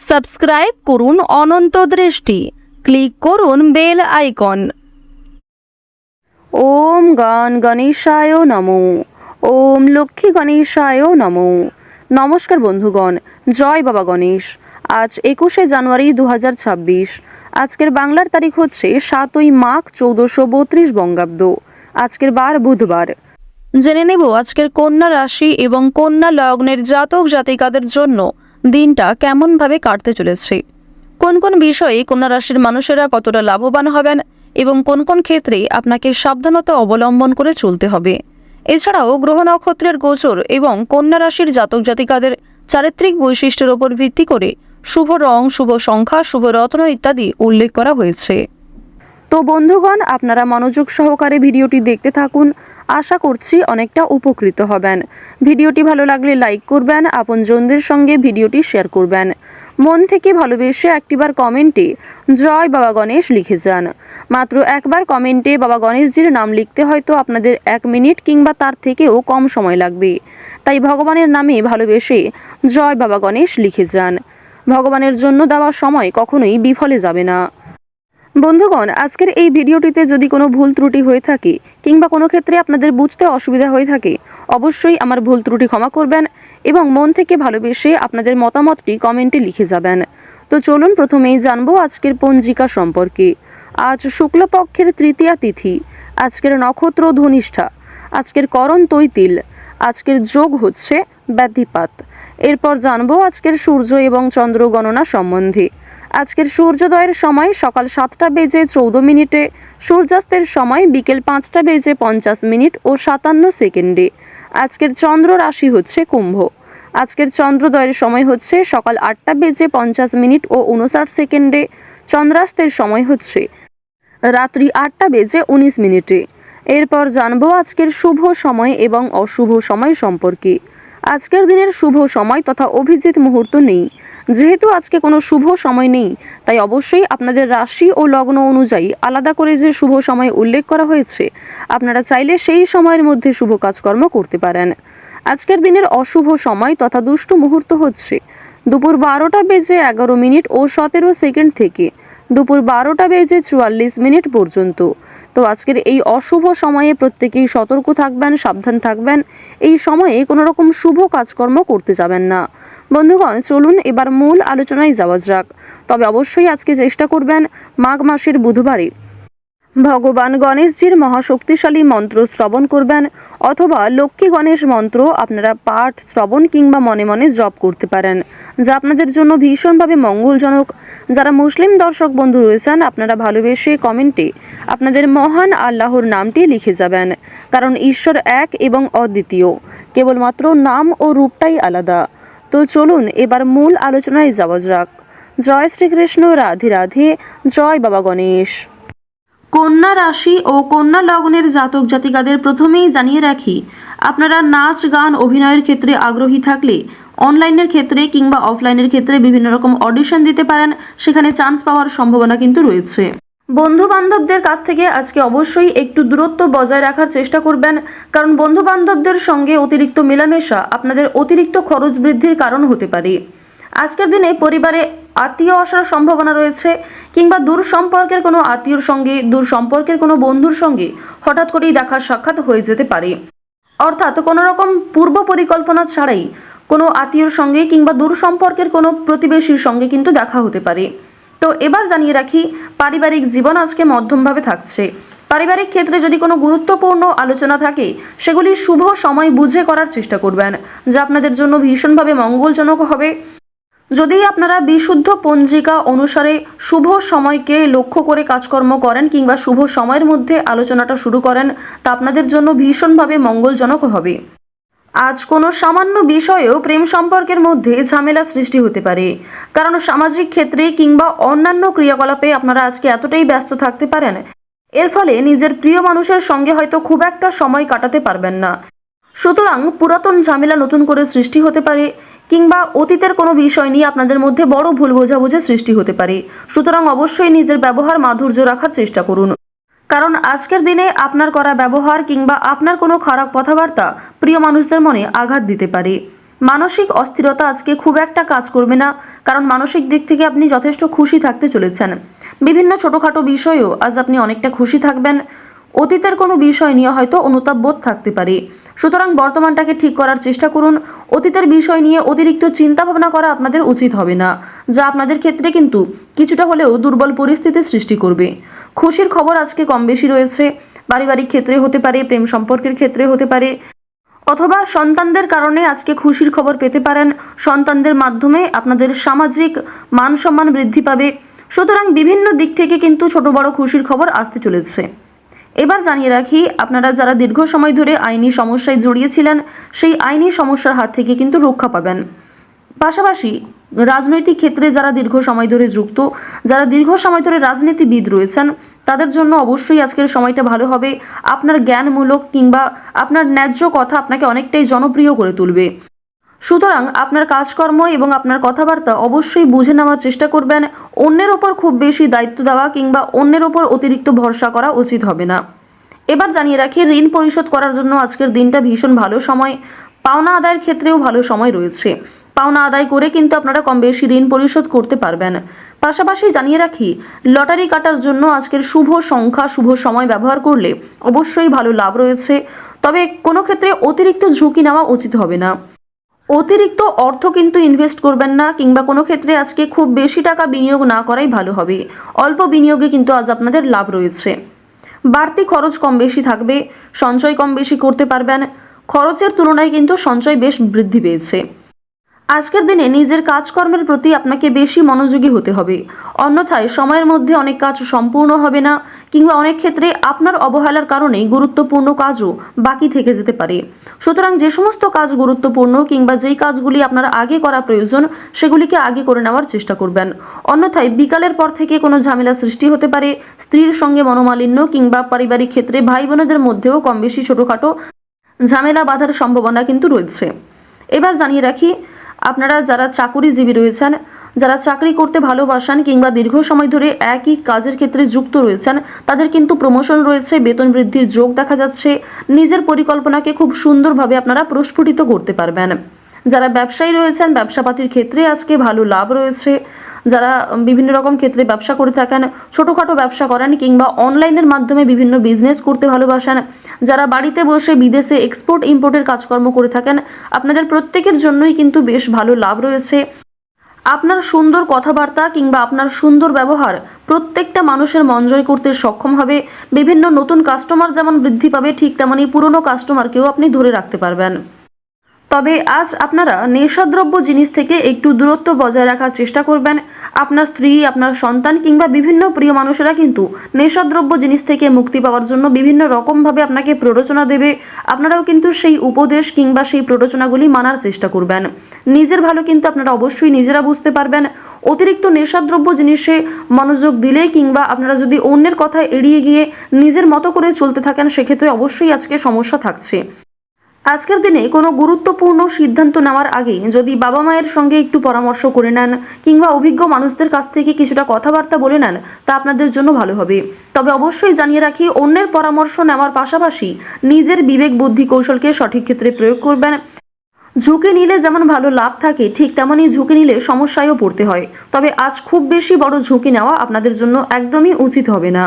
Subscribe করুন অনন্ত দৃষ্টি, click করুন বেল আইকন। ওম গণ গণেশায় নমো, ওম লক্ষ্মী গণেশায় নমো। নমস্কার বন্ধুগণ, জয় বাবা গণেশ। আজ 21শে জানুয়ারি 2026। আজকের বাংলার তারিখ হচ্ছে 7ই মাঘ 1432 বঙ্গাব্দ। আজকের বার বুধবার। জেনে নেব আজকের কন্যা রাশি এবং কন্যা লগ্নের জাতক জাতিকাদের জন্য দিনটা কেমনভাবে কাটতে চলেছে, কোন কোন বিষয়ে কন্যা রাশির মানুষেরা কতটা লাভবান হবেন এবং কোন কোন ক্ষেত্রে আপনাকে সাবধানতা অবলম্বন করে চলতে হবে। এছাড়াও গ্রহ নক্ষত্রের গোচর এবং কন্যা রাশির জাতক জাতিকাদের চারিত্রিক বৈশিষ্ট্যের উপর ভিত্তি করে শুভ রং, শুভ সংখ্যা, শুভ রত্ন ইত্যাদি উল্লেখ করা হয়েছে। তো বন্ধুগণ, আপনারা মনোযোগ সহকারে ভিডিওটি দেখতে থাকুন। আশা করছি অনেকটা উপকৃত হবেন। ভিডিওটি ভালো লাগলে লাইক করবেন, আপনজনদের সঙ্গে ভিডিওটি শেয়ার করবেন। মন থেকে ভালোবেসে একটিবার কমেন্টে জয় বাবা গণেশ লিখে যান। মাত্র একবার কমেন্টে বাবা গণেশজির নাম লিখতে হয়তো আপনাদের 1 মিনিট কিংবা তার থেকেও কম সময় লাগবে। তাই ভগবানের নামে ভালোবেসে জয় বাবা গণেশ লিখে যান। ভগবানের জন্য দেওয়া সময় কখনোই বিফলে যাবে না। বন্ধুগণ, আজকের এই ভিডিওটিতে যদি কোনো ভুল ত্রুটি হয়ে থাকে কিংবা কোনো ক্ষেত্রে আপনাদের বুঝতে অসুবিধা হয়ে থাকে, অবশ্যই আমার ভুল ত্রুটি ক্ষমা করবেন এবং মন থেকে ভালোবেসে আপনাদের মতামতটি কমেন্টে লিখে যাবেন। তো চলুন প্রথমেই জানবো আজকের পঞ্জিকা সম্পর্কে। আজ শুক্লপক্ষের তৃতীয়া তিথি, আজকের নক্ষত্র ধনিষ্ঠা, আজকের করণ তৈতিল, আজকের যোগ হচ্ছে ব্যাধিপাত। এরপর জানবো আজকের সূর্য এবং চন্দ্র গণনা সম্বন্ধে। আজকের সূর্যোদয়ের সময় সকাল 7টা বেজে 14 মিনিটে, সূর্যাস্তের সময় বিকেল 5টা বেজে 50 মিনিট ও 57 সেকেন্ডে। আজকের চন্দ্র রাশি হচ্ছে কুম্ভ। আজকের চন্দ্রোদয়ের সময় হচ্ছে সকাল 8টা বেজে 50 মিনিট ও 59 সেকেন্ডে। চন্দ্রাস্তের সময় হচ্ছে রাত্রি 8টা বেজে 19 মিনিটে। এরপর জানবো আজকের শুভ সময় এবং অশুভ সময় সম্পর্কে। আজকের দিনের শুভ সময় তথা অভিজিৎ মুহূর্ত নেই। যেহেতু আজকে কোনো শুভ সময় নেই, তাই অবশ্যই আপনাদের রাশি ও লগ্ন অনুযায়ী আলাদা করে যে শুভ সময় উল্লেখ করা হয়েছে, আপনারা চাইলে সেই সময়ের মধ্যে শুভ কাজকর্ম করতে পারেন। আজকের দিনের অশুভ সময় তথা দুষ্ট মুহূর্ত হচ্ছে দুপুর 12টা বেজে 11 মিনিট ও 17 সেকেন্ড থেকে দুপুর 12টা বেজে 44 মিনিট পর্যন্ত। তো আজকের এই অশুভ সময়ে প্রত্যেকেই সতর্ক থাকবেন, সাবধান থাকবেন। এই সময়ে কোনো রকম শুভ কাজকর্ম করতে যাবেন না। বন্ধুগণ, চলুন এবার মূল আলোচনায় যাওয়া যাক। তবে অবশ্যই আজকে চেষ্টা করবেন মাঘ মাসের বুধবারে ভগবান গণেশজির মহাশক্তিশালী মন্ত্র শ্রবণ করবেন, অথবা লক্ষ্মী গণেশ মন্ত্র আপনারা পাঠ, শ্রবণ কিংবা মনে মনে জপ করতে পারেন, যা আপনাদের জন্য ভীষণভাবে মঙ্গলজনক। যারা মুসলিম দর্শক বন্ধু রয়েছেন, আপনারা ভালোবেসে কমেন্টে আপনাদের মহান আল্লাহর নামটি লিখে যাবেন, কারণ ঈশ্বর এক এবং অদ্বিতীয়, কেবলমাত্র নাম ও রূপটাই আলাদা। তো চলুন এবার মূল আলোচনায় যাওয়া যাক। জয় শ্রীকৃষ্ণ, রাধে রাধে, জয় বাবা গণেশ। কন্যা রাশি ও কন্যা লগ্নের জাতক জাতিকাদের প্রথমেই জানিয়ে রাখি, আপনারা নাচ, গান, অভিনয়ের ক্ষেত্রে আগ্রহী থাকলে অনলাইনের ক্ষেত্রে কিংবা অফলাইনের ক্ষেত্রে বিভিন্ন রকম অডিশন দিতে পারেন, সেখানে চান্স পাওয়ার সম্ভাবনা কিন্তু রয়েছে। বন্ধু বান্ধবদের কাছ থেকে আজকে অবশ্যই একটু দূরত্ব বজায় রাখার চেষ্টা করবেন, কারণ বন্ধু বান্ধবদের সঙ্গে অতিরিক্ত মেলামেশা আপনাদের অতিরিক্ত খরচ বৃদ্ধির কারণ হতে পারে। আজকের দিনে পরিবারে আত্মীয় আসার সম্ভাবনা রয়েছে, কিংবা দূর সম্পর্কের কোনো আত্মীয়র সঙ্গে, দূর সম্পর্কের কোনো বন্ধুর সঙ্গে হঠাৎ করেই দেখা সাক্ষাৎ হয়ে যেতে পারে। অর্থাৎ কোনো রকম পূর্ব পরিকল্পনা ছাড়াই কোনো আত্মীয়র সঙ্গে কিংবা দূর সম্পর্কের কোনো প্রতিবেশীর সঙ্গে কিন্তু দেখা হতে পারে। তো এবার জানিয়ে রাখি, পারিবারিক জীবন আজকে মধ্যমভাবে থাকছে। পারিবারিক ক্ষেত্রে যদি কোনো গুরুত্বপূর্ণ আলোচনা থাকে, সেগুলি শুভ সময় বুঝে করার চেষ্টা করবেন, যা আপনাদের জন্য ভীষণভাবে মঙ্গলজনক হবে। যদি আপনারা বিশুদ্ধ পঞ্জিকা অনুসারে শুভ সময়কে লক্ষ্য করে কাজকর্ম করেন কিংবা শুভ সময়ের মধ্যে আলোচনাটা শুরু করেন, তা আপনাদের জন্য ভীষণভাবে মঙ্গলজনক হবে। আজ কোনো সামান্য বিষয়েও প্রেম সম্পর্কের মধ্যে ঝামেলা সৃষ্টি হতে পারে, কারণ সামাজিক ক্ষেত্রে কিংবা অন্যান্য ক্রিয়াকলাপে আপনারা আজকে এতটাই ব্যস্ত থাকতে পারেন, এর ফলে নিজের প্রিয় মানুষের সঙ্গে হয়তো খুব একটা সময় কাটাতে পারবেন না। সুতরাং পুরাতন ঝামেলা নতুন করে সৃষ্টি হতে পারে, কিংবা অতীতের কোনো বিষয় নিয়ে আপনাদের মধ্যে বড় ভুল বোঝাবুঝি সৃষ্টি হতে পারে। সুতরাং অবশ্যই নিজের ব্যবহার মাধুর্য রাখার চেষ্টা করুন, কারণ আজকের দিনে আপনার করা ব্যবহার কিংবা আপনার কোনো খারাপ কথাবার্তা প্রিয় মানুষদের মনে আঘাত দিতে পারে। মানসিক অস্থিরতা আজকে খুব একটা কাজ করবে না, কারণ মানসিক দিক থেকে আপনি যথেষ্ট খুশি থাকতে চলেছেন। বিভিন্ন ছোটখাটো বিষয়েও আজ আপনি অনেকটা খুশি থাকবেন। অতীতের কোনো বিষয় নিয়ে হয়তো অনুতাপ বোধ থাকতে পারে, সুতরাং বর্তমানটাকে ঠিক করার চেষ্টা করুন। অতীতের বিষয় নিয়ে অতিরিক্ত চিন্তা ভাবনা করা আপনাদের উচিত হবে না, যা আপনাদের ক্ষেত্রে কিন্তু কিছুটা হলেও দুর্বল পরিস্থিতির সৃষ্টি করবে। খুশির খবর আজকে কম বেশি রয়েছে, পারিবারিক ক্ষেত্রে হতে পারে, প্রেম সম্পর্কের ক্ষেত্রে হতে পারে, অথবা সন্তানদের কারণে আজকে খুশির খবর পেতে পারেন। সন্তানদের মাধ্যমে আপনাদের সামাজিক মান সম্মান বৃদ্ধি পাবে। সুতরাং বিভিন্ন দিক থেকে কিন্তু ছোট বড় খুশির খবর আসতে চলেছে। এবার জানিয়ে রাখি, আপনারা যারা দীর্ঘ সময় ধরে আইনি সমস্যায় জড়িয়েছিলেন, সেই আইনি সমস্যার হাত থেকে কিন্তু রক্ষা পাবেন। পাশাপাশি রাজনৈতিক ক্ষেত্রে যারা দীর্ঘ সময় ধরে যুক্ত, যারা দীর্ঘ সময় ধরে রাজনীতিবিদ রয়েছেন, তাদের জন্য অবশ্যই আজকের সময়টা ভালো হবে। আপনার জ্ঞানমূলক কিংবা আপনার ন্যায্য কথা আপনাকে অনেকটাই জনপ্রিয় করে তুলবে। সুতরাং আপনার কাজকর্ম এবং আপনার কথাবার্তা অবশ্যই বুঝে নেওয়ার চেষ্টা করবেন। অন্যের ওপর খুব বেশি দায়িত্ব দেওয়া কিংবা অন্যের ওপর অতিরিক্ত ভরসা করা উচিত হবে না। এবার জানিয়ে রাখি, ঋণ পরিশোধ করার জন্য আজকের দিনটা ভীষণ ভালো সময়। পাওনা আদায়ের ক্ষেত্রেও ভালো সময় রয়েছে। পাওনা আদায় করে কিন্তু আপনারা কম বেশি ঋণ পরিশোধ করতে পারবেন। পাশাপাশি জানিয়ে রাখি, লটারি কাটার জন্য আজকের শুভ সংখ্যা, শুভ সময় ব্যবহার করলে অবশ্যই ভালো লাভ রয়েছে। তবে কোনো ক্ষেত্রে অতিরিক্ত ঝুঁকি নেওয়া উচিত হবে না। অতিরিক্ত অর্থ কিন্তু ইনভেস্ট করবেন না, কিংবা কোনো ক্ষেত্রে আজকে খুব বেশি টাকা বিনিয়োগ না করাই ভালো হবে। অল্প বিনিয়োগে কিন্তু আজ আপনাদের লাভ রয়েছে। বাড়তি খরচ কম বেশি থাকবে, সঞ্চয় কম বেশি করতে পারবেন। খরচের তুলনায় কিন্তু সঞ্চয় বেশ বৃদ্ধি পেয়েছে। আজকের দিনে নিজের কাজকর্মের প্রতি আপনাকে বেশি মনোযোগী হতে হবে, অন্যথায় সময়ের মধ্যে অনেক কাজ সম্পূর্ণ হবে না, কিংবা অনেক ক্ষেত্রে আপনার অবহেলার কারণে গুরুত্বপূর্ণ কাজও বাকি থেকে যেতে পারে। সুতরাং যে সমস্ত কাজ গুরুত্বপূর্ণ কিংবা যেই কাজগুলি আপনার আগে করা প্রয়োজন, সেগুলিকে আগে করে নেওয়ার চেষ্টা করবেন। অন্যথায় বিকালের পর থেকে কোনো ঝামেলা সৃষ্টি হতে পারে। স্ত্রীর সঙ্গে মনোমালিন্য কিংবা পারিবারিক ক্ষেত্রে ভাই বোনেদের মধ্যেও কম বেশি ছোটোখাটো ঝামেলা বাঁধার সম্ভাবনা কিন্তু রয়েছে। এবার জানিয়ে রাখি, আপনারা যারা চাকুরিজীবী রয়েছেন, যারা চাকরি করতে ভালোবাসেন কিংবা দীর্ঘ সময় ধরে একই কাজের ক্ষেত্রে যুক্ত রয়েছেন, তাদের কিন্তু প্রমোশন রয়েছে, বেতন বৃদ্ধির যোগ দেখা যাচ্ছে। নিজের পরিকল্পনাকে খুব সুন্দরভাবে আপনারা প্রস্ফুটিত করতে পারবেন। যারা ব্যবসায়ী রয়েছেন, ব্যবসাপাতির ক্ষেত্রে আজকে ভালো লাভ রয়েছে। যারা বিভিন্ন রকম ক্ষেত্রে ব্যবসা করে থাকেন, ছোটোখাটো ব্যবসা করেন কিংবা অনলাইনের মাধ্যমে বিভিন্ন বিজনেস করতে ভালোবাসেন, যারা বাড়িতে বসে বিদেশে এক্সপোর্ট ইম্পোর্টের কাজকর্ম করে থাকেন, আপনাদের প্রত্যেকের জন্যই কিন্তু বেশ ভালো লাভ রয়েছে। আপনার সুন্দর কথাবার্তা কিংবা আপনার সুন্দর ব্যবহার প্রত্যেকটা মানুষের মন জয় করতে সক্ষম হবে। বিভিন্ন নতুন কাস্টমার যেমন বৃদ্ধি পাবে, ঠিক তেমনই পুরনো কাস্টমারকেও আপনি ধরে রাখতে পারবেন। তবে আজ আপনারা নেশাদ্রব্য জিনিস থেকে একটু দূরত্ব বজায় রাখার চেষ্টা করবেন। আপনার স্ত্রী, আপনার সন্তান কিংবা বিভিন্ন প্রিয় মানুষেরা কিন্তু নেশাদ্রব্য জিনিস থেকে মুক্তি পাওয়ার জন্য বিভিন্ন রকমভাবে আপনাকে প্ররোচনা দেবে। আপনারাও কিন্তু সেই উপদেশ কিংবা সেই প্ররোচনাগুলি মানার চেষ্টা করবেন। নিজের ভালো কিন্তু আপনারা অবশ্যই নিজেরা বুঝতে পারবেন। অতিরিক্ত নেশাদ্রব্য জিনিসে মনোযোগ দিলে কিংবা আপনারা যদি অন্যের কথা এড়িয়ে গিয়ে নিজের মতো করে চলতে থাকেন, সেক্ষেত্রে অবশ্যই আজকে সমস্যা থাকছে। আজকের দিনে কোনো গুরুত্বপূর্ণ সিদ্ধান্ত নেওয়ার আগে যদি বাবা মায়ের সঙ্গে একটু পরামর্শ করে নেন কিংবা অভিজ্ঞ মানুষদের কাছ থেকে কিছুটা কথাবার্তা বলে নেন, তা আপনাদের জন্য ভালো হবে। তবে অবশ্যই জানিয়ে রাখি, অন্যের পরামর্শ নেওয়ার পাশাপাশি নিজের বিবেক বুদ্ধি কৌশলকে সঠিক ক্ষেত্রে প্রয়োগ করবেন। ঝুঁকি নিলে যেমন ভালো লাভ থাকে, ঠিক তেমনই ঝুঁকি নিলে সমস্যায়ও পড়তে হয়। তবে আজ খুব বেশি বড় ঝুঁকি নেওয়া আপনাদের জন্য একদমই উচিত হবে না।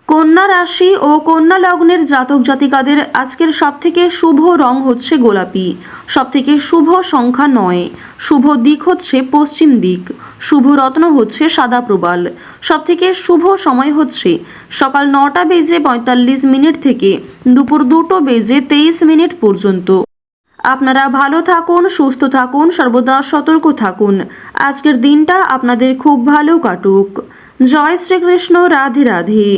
কন্যা রাশি ও কন্যা লগ্নের জাতক জাতিকাদের আজকের সবথেকে শুভ রং হচ্ছে গোলাপি, সবথেকে শুভ সংখ্যা 9, শুভ দিক হচ্ছে পশ্চিম দিক, শুভ রত্ন হচ্ছে সাদা প্রবাল, সবথেকে শুভ সময় হচ্ছে সকাল 9:45 থেকে দুপুর 2:23 পর্যন্ত। আপনারা ভালো থাকুন, সুস্থ থাকুন, সর্বদা সতর্ক থাকুন। আজকের দিনটা আপনাদের খুব ভালো কাটুক। জয় শ্রীকৃষ্ণ। রাধে রাধে।